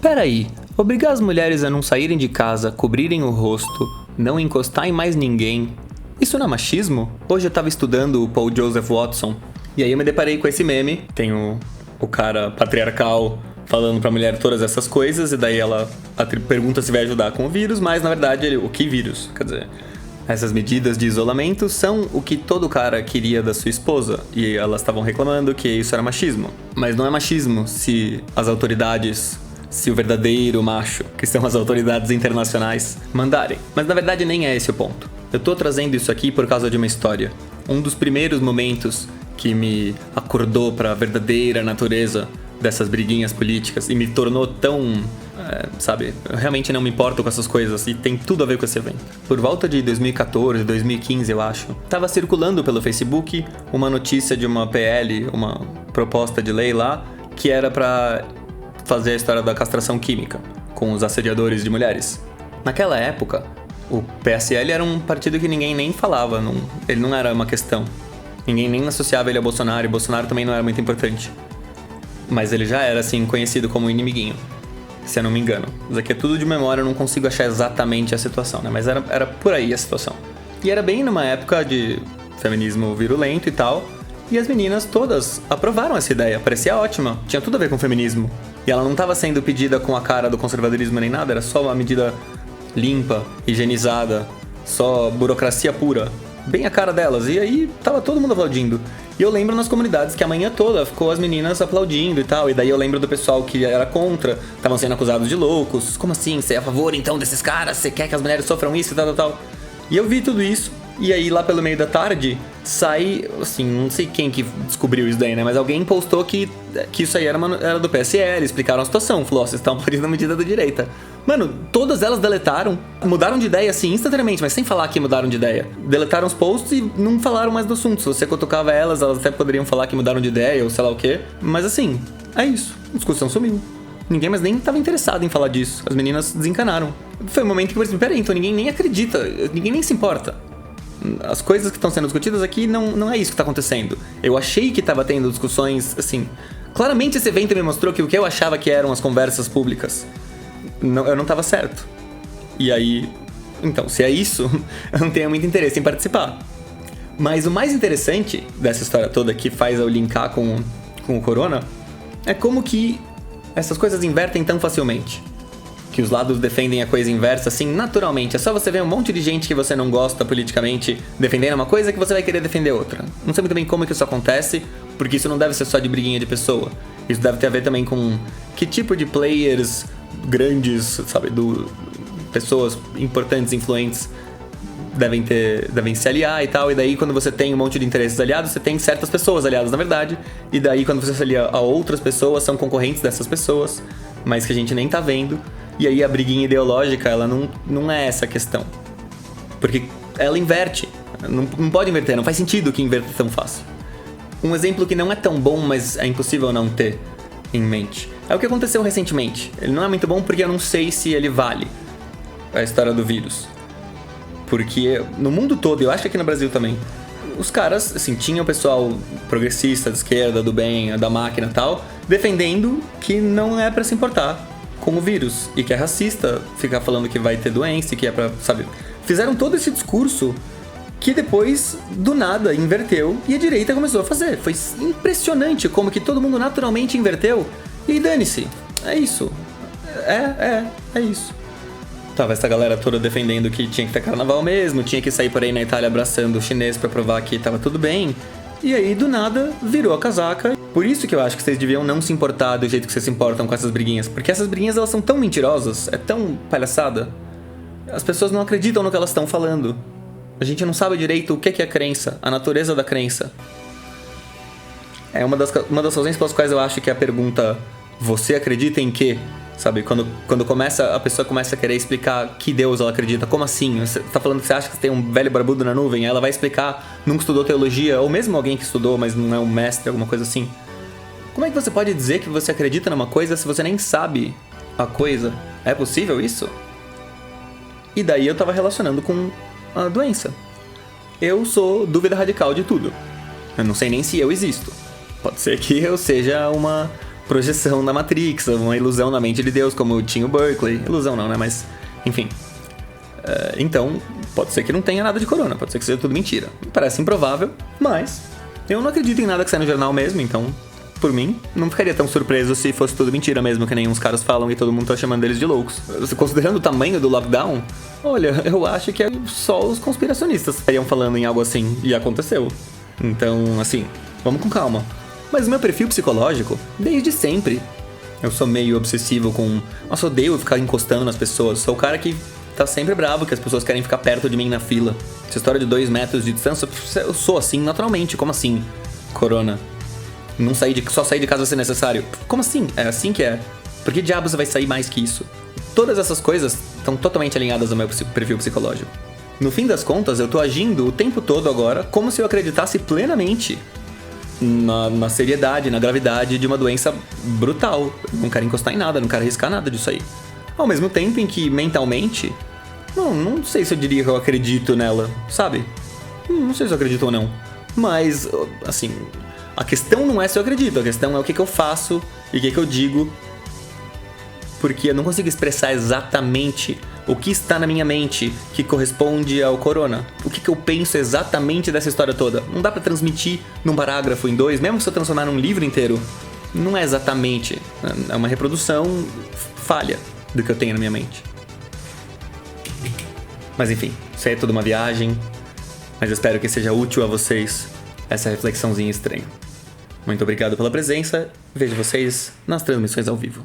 Peraí, obrigar as mulheres a não saírem de casa, cobrirem o rosto, não encostar em mais ninguém, isso não é machismo? Hoje eu tava estudando o Paul Joseph Watson, e aí eu me deparei com esse meme, tem o cara patriarcal falando pra mulher todas essas coisas, e daí ela pergunta se vai ajudar com o vírus, mas na verdade o que vírus? Quer dizer, essas medidas de isolamento são o que todo cara queria da sua esposa, e elas estavam reclamando que isso era machismo. Mas não é machismo se as autoridades, se o verdadeiro macho, que são as autoridades internacionais, mandarem. Mas na verdade nem é esse o ponto. Eu tô trazendo isso aqui por causa de uma história. Um dos primeiros momentos que me acordou para a verdadeira natureza dessas briguinhas políticas e me tornou tão, sabe, eu realmente não me importo com essas coisas e tem tudo a ver com esse evento. Por volta de 2014, 2015, eu acho, tava circulando pelo Facebook uma notícia de uma PL, uma proposta de lei lá, que era para fazer a história da castração química com os assediadores de mulheres. Naquela época, o PSL era um partido que ninguém nem falava, ele não era uma questão. Ninguém nem associava ele a Bolsonaro, e Bolsonaro também não era muito importante. Mas ele já era, assim, conhecido como inimiguinho, se eu não me engano. Isso aqui é tudo de memória, eu não consigo achar exatamente a situação, né? Mas era por aí a situação. E era bem numa época de feminismo virulento e tal, e as meninas todas aprovaram essa ideia, parecia ótima, tinha tudo a ver com feminismo. E ela não estava sendo pedida com a cara do conservadorismo nem nada, era só uma medida limpa, higienizada, só burocracia pura. Bem a cara delas, e aí tava todo mundo aplaudindo. E eu lembro nas comunidades que a manhã toda ficou as meninas aplaudindo e tal, e daí eu lembro do pessoal que era contra, estavam sendo acusados de loucos. Como assim? Você é a favor então desses caras? Você quer que as mulheres sofram isso e tal? E eu vi tudo isso, e aí lá pelo meio da tarde, sai, assim, não sei quem que descobriu isso daí, né? Mas alguém postou que isso aí era do PSL, explicaram a situação, falou, vocês estão fazendo a medida da direita. Mano, todas elas deletaram, mudaram de ideia assim instantaneamente, mas sem falar que mudaram de ideia. Deletaram os posts e não falaram mais do assunto. Se você cutucava elas até poderiam falar que mudaram de ideia ou sei lá o quê. Mas assim, é isso. A discussão sumiu. Ninguém mais nem estava interessado em falar disso. As meninas desencanaram. Foi um momento que eu pensei, peraí, então ninguém nem acredita, ninguém nem se importa. As coisas que estão sendo discutidas aqui não é isso que está acontecendo. Eu achei que estava tendo discussões, assim... Claramente esse evento me mostrou que o que eu achava que eram as conversas públicas, eu não estava certo. E aí... Então, se é isso, eu não tenho muito interesse em participar. Mas o mais interessante dessa história toda, que faz eu linkar com o corona, é como que essas coisas invertem tão facilmente. Que os lados defendem a coisa inversa, assim, naturalmente. É só você ver um monte de gente que você não gosta politicamente defendendo uma coisa que você vai querer defender outra. Não sei muito bem como que isso acontece, porque isso não deve ser só de briguinha de pessoa. Isso deve ter a ver também com que tipo de players grandes, sabe, pessoas importantes, influentes, devem se aliar e tal. E daí quando você tem um monte de interesses aliados, você tem certas pessoas aliadas, na verdade. E daí quando você se alia a outras pessoas, são concorrentes dessas pessoas, mas que a gente nem tá vendo. E aí a briguinha ideológica, ela não é essa a questão. Porque ela inverte. Não pode inverter, não faz sentido que inverta tão fácil. Um exemplo que não é tão bom, mas é impossível não ter em mente, é o que aconteceu recentemente. Ele não é muito bom porque eu não sei se ele vale a história do vírus. Porque no mundo todo, eu acho que aqui no Brasil também, os caras, assim, tinha o pessoal progressista, de esquerda, do bem, da máquina e tal, defendendo que não é pra se importar com o vírus, e que é racista ficar falando que vai ter doença, e que é pra, sabe... Fizeram todo esse discurso que depois, do nada, inverteu, e a direita começou a fazer. Foi impressionante como que todo mundo naturalmente inverteu, e aí dane-se, é isso. É isso. Tava essa galera toda defendendo que tinha que ter carnaval mesmo, tinha que sair por aí na Itália abraçando o chinês pra provar que tava tudo bem. E aí, do nada, virou a casaca. Por isso que eu acho que vocês deviam não se importar do jeito que vocês se importam com essas briguinhas. Porque essas briguinhas, elas são tão mentirosas, é tão palhaçada. As pessoas não acreditam no que elas estão falando. A gente não sabe direito o que é crença, a natureza da crença. É uma das razões pelas quais eu acho que a pergunta "você acredita em quê?", sabe? Quando a pessoa começa a querer explicar que Deus ela acredita, como assim? Você tá falando que você acha que tem um velho barbudo na nuvem, aí ela vai explicar, nunca estudou teologia, ou mesmo alguém que estudou, mas não é um mestre, alguma coisa assim. Como é que você pode dizer que você acredita numa coisa se você nem sabe a coisa? É possível isso? E daí eu tava relacionando com a doença. Eu sou dúvida radical de tudo. Eu não sei nem se eu existo. Pode ser que eu seja uma projeção da Matrix, uma ilusão na mente de Deus, como tinha o Berkeley. Ilusão não, né? Mas, enfim. Então, pode ser que não tenha nada de corona, pode ser que seja tudo mentira. Parece improvável, mas eu não acredito em nada que sai no jornal mesmo, então, por mim, não ficaria tão surpreso se fosse tudo mentira mesmo, que nem uns caras falam e todo mundo tá chamando eles de loucos. Considerando o tamanho do lockdown, olha, eu acho que só os conspiracionistas estariam falando em algo assim, e aconteceu. Então, assim, vamos com calma. Mas o meu perfil psicológico, desde sempre, eu sou meio obsessivo com... Nossa, eu odeio ficar encostando nas pessoas, sou o cara que tá sempre bravo que as pessoas querem ficar perto de mim na fila. Essa história de 2 metros de distância, eu sou assim naturalmente. Como assim? Corona. Não só sair de casa se necessário. Como assim? É assim que é. Por que diabos você vai sair mais que isso? Todas essas coisas estão totalmente alinhadas ao meu perfil psicológico. No fim das contas, eu tô agindo o tempo todo agora como se eu acreditasse plenamente na seriedade, na gravidade de uma doença brutal. Eu não quero encostar em nada, não quero arriscar nada disso aí. Ao mesmo tempo em que, mentalmente, não sei se eu diria que eu acredito nela, sabe? Não sei se eu acredito ou não. Mas, assim, a questão não é se eu acredito, a questão é o que eu faço e o que eu digo. Porque eu não consigo expressar exatamente o que está na minha mente que corresponde ao corona. O que eu penso exatamente dessa história toda. Não dá pra transmitir num parágrafo, em 2, mesmo se eu transformar num livro inteiro. Não é exatamente. É uma reprodução falha do que eu tenho na minha mente. Mas enfim, isso aí é tudo uma viagem. Mas eu espero que seja útil a vocês essa reflexãozinha estranha. Muito obrigado pela presença. Vejo vocês nas transmissões ao vivo.